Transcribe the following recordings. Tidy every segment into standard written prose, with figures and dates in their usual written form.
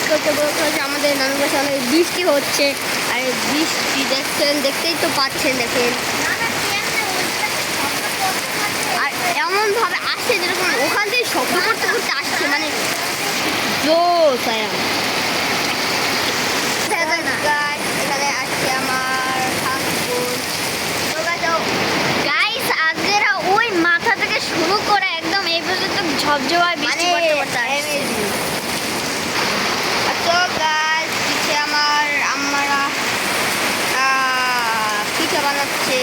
করতে বলতে হচ্ছে আমাদের নানুর কাছে অনেক বৃষ্টি হচ্ছে। আর বৃষ্টি দেখতেই তো পাচ্ছেন, দেখেন। আর এমনভাবে আসছে যেরকম ওখান থেকে শব্দ করতে করতে আসছে, মানে জোস। এখানে আসছে আমার গাইস, আগেরা ওই মাথা থেকে শুরু করে একদম এই পর্যন্ত ঝপঝপায় বৃষ্টি পড়তে পড়তে আসছে। তো গাইস, পিছে আমার আম্মারা পিঠা বানাচ্ছে।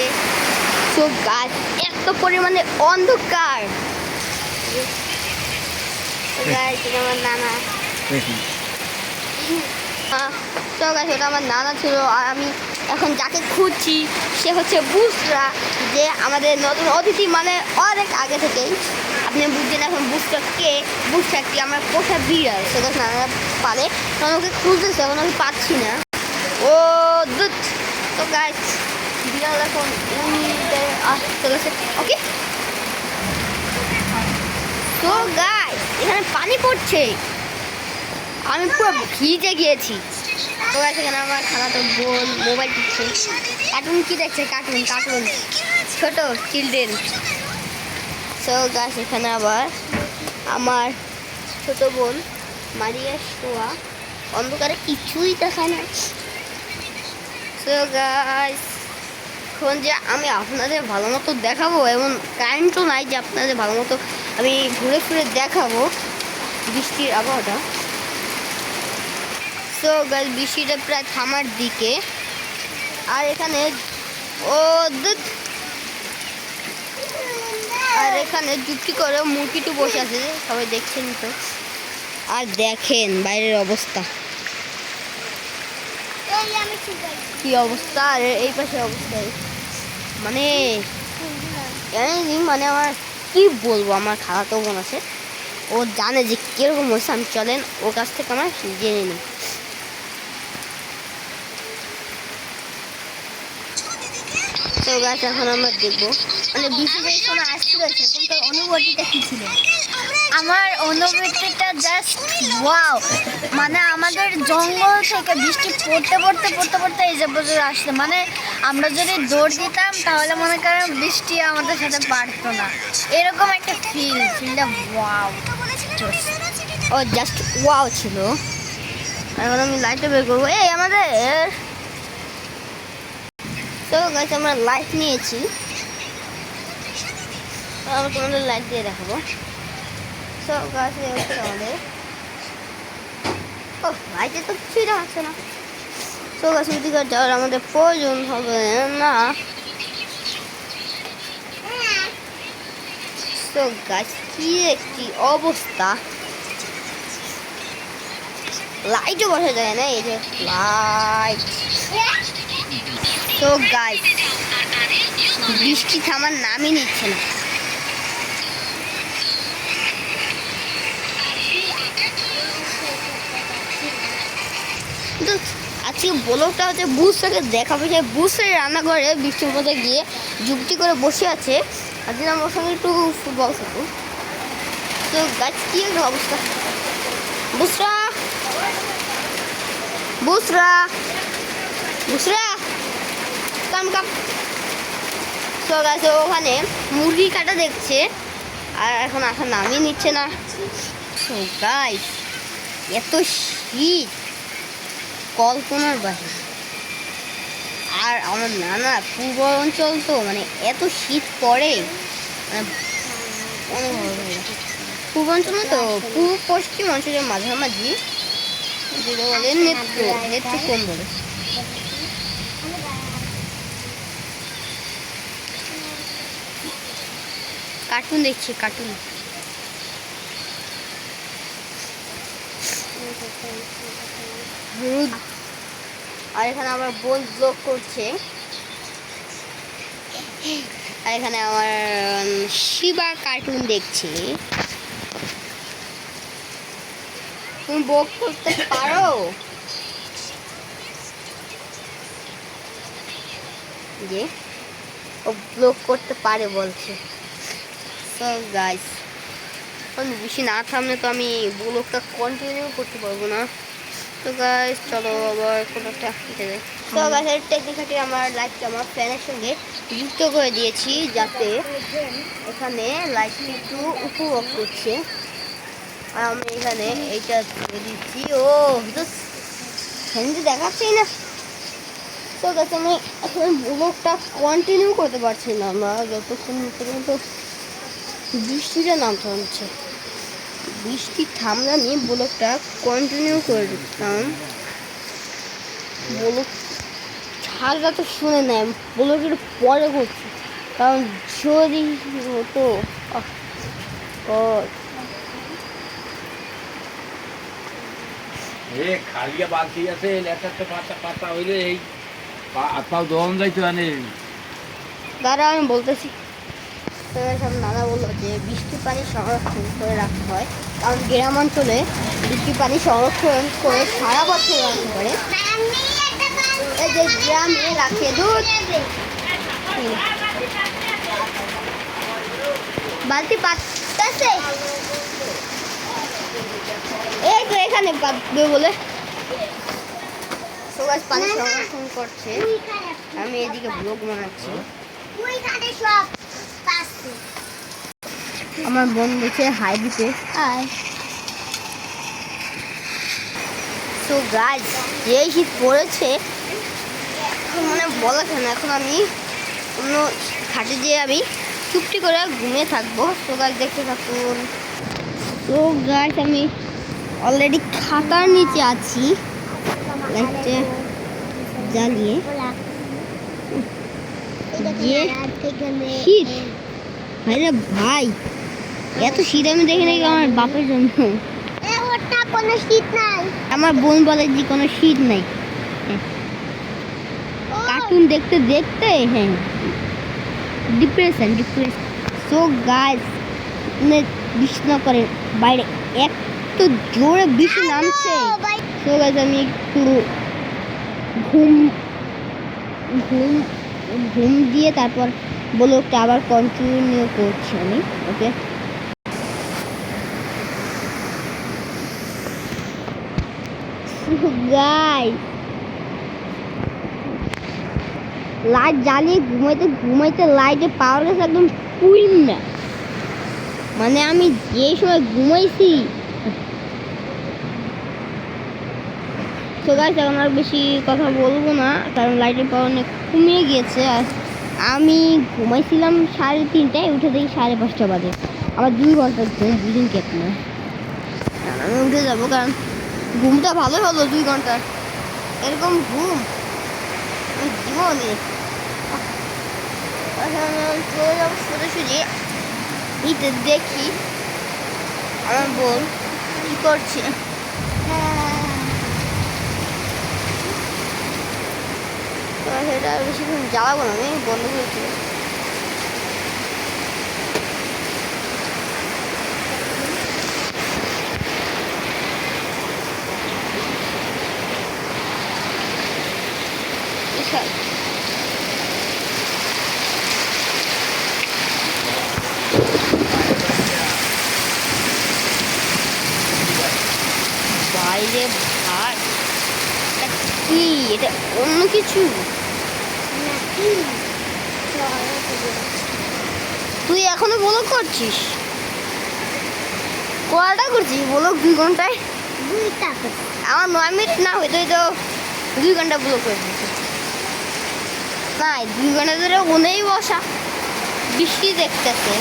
তো গাছ এত পরিমাণে অন্ধকার। আমার নানা, তো গাছ ওটা আমার নানা ছিল। আর আমি এখন যাকে খুঁজছি সে হচ্ছে বুসরা, যে আমাদের নতুন অতিথি, মানে অনেক আগে থেকেই। আপনি বুঝছেন এখন বুসরা কে। বুসরা কি আমার পোষা বিড়াল, সে গাছ নানা পারে। তখন ওকে খুঁজতেছে, এখন আমি পাচ্ছি না। ও দুধ। তো গাছ বিড়াল এখন চলেছে। ওকে, তো গাইস এখানে পানি পড়ছে, আমি পুরো ভিজে গিয়েছি। তো গাইস এখানে আমার খালাতো বোন মোবাইল টিপছে। কার্টুন কি দেখছে? কার্টুন ছোট চিলড্রেন। তো গাইস এখানে আবার আমার ছোট বোন মারিয়া শোয়া, অন্ধকারে কিছুই দেখায় না। তো গাইস এখন যে আমি আপনাদের ভালো মতো দেখাবো, এমন কারেন্টও নাই যে আপনাদের ভালো মতো আমি ঘুরে ফিরে দেখাবো বৃষ্টির আবহাওয়াটা। তো গাইস বৃষ্টিটা প্রায় থামার দিকে। আর এখানে আর এখানে যুক্তি করে মুরগিটু বসে আছে, সবাই দেখছেন তো। আর দেখেন বাইরের অবস্থা কি অবস্থা, আর এই পাশে অবস্থা মানে মানে আমার কি বলবো। আমার খালাতো বোন আছে, ও জানে যে কিরকম হয়েছে। আমি চলেন ওর কাছ থেকে আমার জেনে নিই। তো গাছ এখন আমরা দেখবো মানে বৃষ্টির সময় আসছিল, সেখানকার অনুভূতিটা কি ছিল? আমার অনুভূতিটা জাস্ট ওয়াও। মানে আমাদের জঙ্গল থেকে বৃষ্টি পড়তে এই যে পর্যন্ত আসছে। মানে আমরা যদি দৌড় দিতাম তাহলে মনে করেন বৃষ্টি আমাদের সাথে পারতো না। এরকম একটা ফিলটা ওয়াও, ও জাস্ট ওয়াও ছিল। এখন আমি লাইটটা বের করবো। এই আমাদের তো গাছ আমরা লাইট নিয়েছি, আমরা তোমাদের লাইট দিয়ে দেখাবো। তো গাছ হচ্ছে আমাদের, ও লাইটে তো কিছুই দেখাচ্ছে না। তো গাছ ওদিকে যাওয়ার আমাদের প্রয়োজন হবে না। তো গাছ কি একটি অবস্থা, লাইটও বসা যায় না, এই যে লাইট। তো গাইস বৃষ্টি থামার নামই নিচ্ছে না। কিন্তু আজকে ব্লগটা হচ্ছে বুসটাকে দেখাবো, সেই বুসের রান্নাঘরে বৃষ্টির মধ্যে গিয়ে যুক্তি করে বসে আছে। আজকে আমার সঙ্গে একটু ফুটবল খেলবো। তো গাছ কি একটা অবস্থা। বুসরা বুসরা বুসরা কাম কাম। তো গাছ ওখানে মুরগি কাটা দেখছে, আর এখন আসার নামই নিচ্ছে না। তো গাইস এত শীত কল্পনার বাহিরে। আর আমার নানা পূর্ব অঞ্চল, তো মানে এত শীত পড়ে পূর্ব অঞ্চল তো পূর্ব পশ্চিম অঞ্চলের মাঝামাঝি, যেটা বলে নেত্রকোণ বলে। কার্টুন দেখছি, কার্টুন। আর এখানে আবার বোন ব্লগ করছে। আর এখানে আমার শিবা কার্টুন দেখছে। তুমি ব্লগ করতে পারো? যে ও ব্লগ করতে পারে বলছে। তো গাইস বেশি না থামলে তো আমি ব্লগটা কন্টিনিউ করতে পারবো না। তো গাইস চলো আবার কোনো একটা যাই। তো গাইস টেকনিক্যালি আমার লাইটটা আমার ফ্যানের সঙ্গে যুক্ত করে দিয়েছি যাতে এখানে লাইটটি একটু উপভোগ করছে। আর আমি এখানে এইটা ধরে দিচ্ছি। ও তো ফ্যান দেখাচ্ছেই না। তো গাইস আমি এখন ব্লগটা কন্টিনিউ করতে পারছি না আমরা যতক্ষণ পর্যন্ত বৃষ্টিটা নামতে হচ্ছে। বৃষ্টি থামলে আমি ব্লগটা কন্টিনিউ করে দিতাম। ব্লগ ছাড়টা তো শুনে নেয়, ব্লগের পরে করছি কারণ যদি হতো খালিয়া বালতি আছে লেটারটা পাতা পাতা হইলে এই পাও দম যাইতো আনে। দাঁড়া আমি বলতেছি। সব নানা বললো যে বৃষ্টির পানি সংরক্ষণ করে রাখতে হয় কারণ গ্রাম অঞ্চলে বৃষ্টির পানি সংরক্ষণ করে সারা বছর রাখতে পারে। এই যে গ্রামে রাখে দুধ বালতি পাততেছে এই তো এখানে পাতবে বলে সবাই পানি সংরক্ষণ করছে। আমি এদিকে ব্লগ বানাচ্ছি। আমার বোন দেখে হাই দিতে তো গাছ এই শীত পড়েছে মানে বলা যায় না। এখন আমি অন্য খাটে যেয়ে আমি চুপটি করে ঘুমিয়ে থাকবো। তো গাছ দেখতে থাকুন। তো গাছ আমি অলরেডি খাতার নিচে আছি লাইটটা জ্বালিয়ে। যে শীত আরে ভাই এত শীত আমি দেখি নাকি আমার বাপের জন্য। কোনো শীত নাই। আমার বোন বলে যে কোনো শীত নাই। কার্টুন দেখতে দেখতে হ্যাঁ ডিপ্রেশন। সো গাইস বৃষ্টি না করে বাইরে এত জোরে বৃষ্টি নামছে। সো গাইস আমি একটু ঘুম দিয়ে তারপর ব্লগটা আবার কন্টিনিউ করছি আমি। ওকে গাইস লাইট জ্বালিয়ে ঘুমাইতে লাইটের পাওয়ার গেছে একদম ফুল না। মানে আমি যে সময় ঘুমাইছি। তো গাইস এখন আর বেশি কথা বলবো না কারণ লাইটের পাওয়ার অনেক কমিয়ে গিয়েছে। আর আমি ঘুমাইছিলাম 3:30টায় উঠে দেখি 5:30 বাজে। আবার 2 ঘন্টা ঘুম বুঝুন কেন। আমি উঠে যাবো কারণ ঘুমটা ভালো হলো 2 ঘন্টা এরকম ঘুম জীবনে চলে যাবো সোজাসুজি। ইতে দেখি আমার বোন কি করছে। সেটা বেশিক্ষণ জ্বালাবো না আমি বন্ধ করেছি। বাইরে ভাই কি এটা অন্য কিছু। তুই এখনো ব্লগ করছিস? কয়টা করছিস ব্লগ? 2 ঘন্টায় 2টা। আমার 9 মিনিট না হইতে তো 2 ঘন্টা ব্লগ করে দিচ্ছি। না 2 ঘন্টা ধরে ওনেই বসা বৃষ্টি দেখতেছে।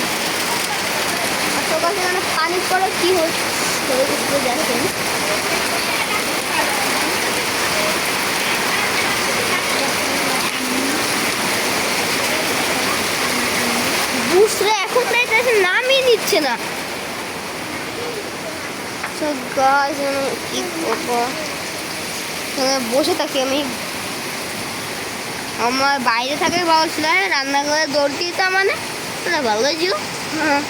সকালে মানে পানি পড়ে কি হচ্ছে দেখেন। বুঝলে এখন নামই নিচ্ছে না। কি করবো বসে থাকি আমি। আমার বাইরে থাকে ভালো ছিল রান্নাঘরে দৌড় দিতাম মানে ভালো ছিল। হ্যাঁ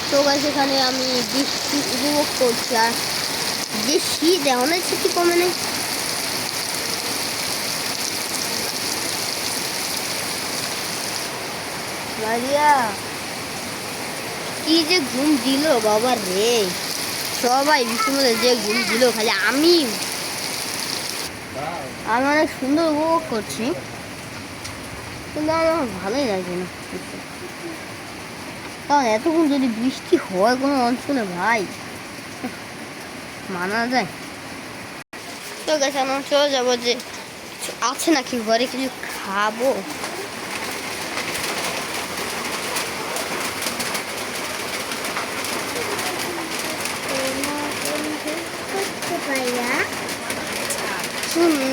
তো গাছ এখানে আমি বৃষ্টি উপভোগ করছি। আর যে শীত এখন শীত কমে নেই। মারিয়া কি যে ঘুম দিল বাবা রে। সবাই বৃষ্টির মধ্যে যে ঘুম দিল খালি আমি অনেক সুন্দর উপভোগ করছি, কিন্তু আমার ভালোই লাগছে না। কারণ এতক্ষণ যদি বৃষ্টি হয় কোনো অঞ্চলে ভাই মানা যায়। তো গেছে আমরা চলে যাবো, যে কিছু আছে নাকি ঘরে কিছু খাবো।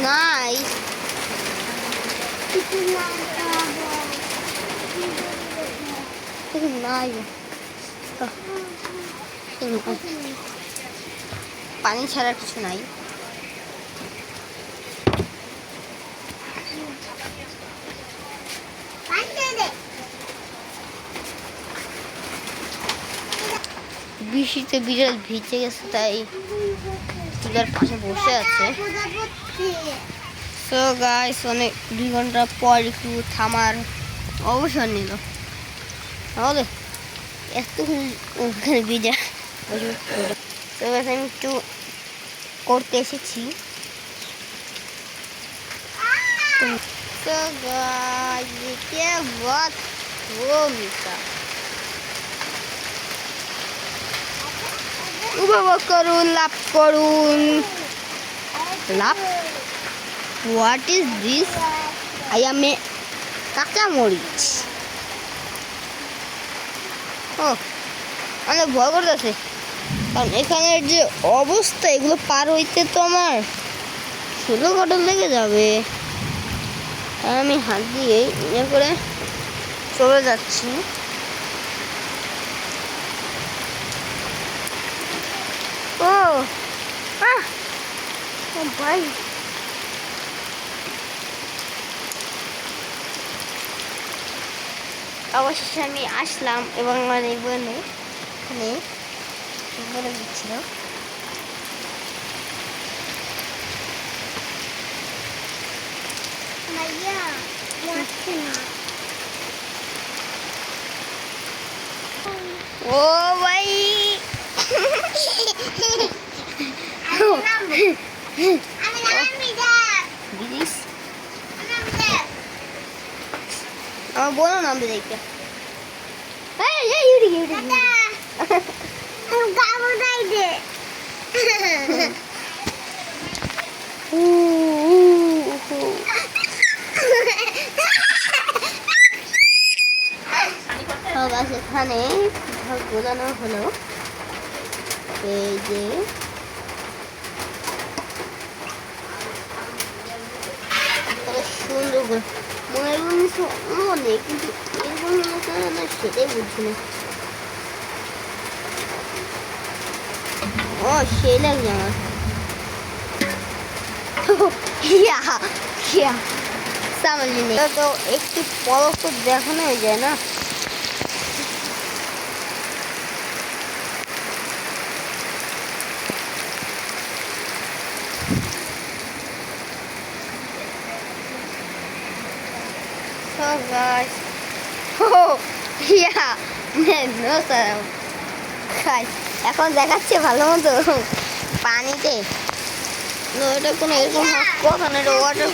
নাই নাই পানি ছাড়া কিছু নাই। বৃষ্টিতে বিড়াল ভিজে গেছে, তাই চুলার পাশে বসে আছে। তো গাইস অনেক 2 ঘন্টা পর একটু থামার অবসর নিল, তাহলে ওখানে ভিজা। তো গাইস আমি একটু করতে এসেছি। তো গাইস ये बहुत वो मिसा উপভোগ করুন, লাভ করুন। Love, what is this? I am a কাঁচা মরিচ। ও অনেক ভয় করতেছে, কারণ এখানের যে অবস্থা, এগুলো পার হইতে তো আমার 16 ঘন্টা লেগে যাবে। আমি হাত দিয়ে ইয়ে করে চলে যাচ্ছি। ও ভাই অবশেষে আমি আসলাম এবং আমার এই বোনে এখানে বলে দিচ্ছিল। ও ভাই আমার বোনও নামবে দেখতে। এখানে বোঝানো হলো এই যে সুন্দর করে মনের অনেক, কিন্তু এরকম না সেটাই বুঝছি না। ও সেই লাগছে আমার। তো একটু পলক তো দেখানো হয়ে যায় না। So guys, oh yeah, no sir, guys, এখন দেখাচ্ছে ভালো মতো পানিতে। এটা কোনো এরকম কখনো ওয়াটার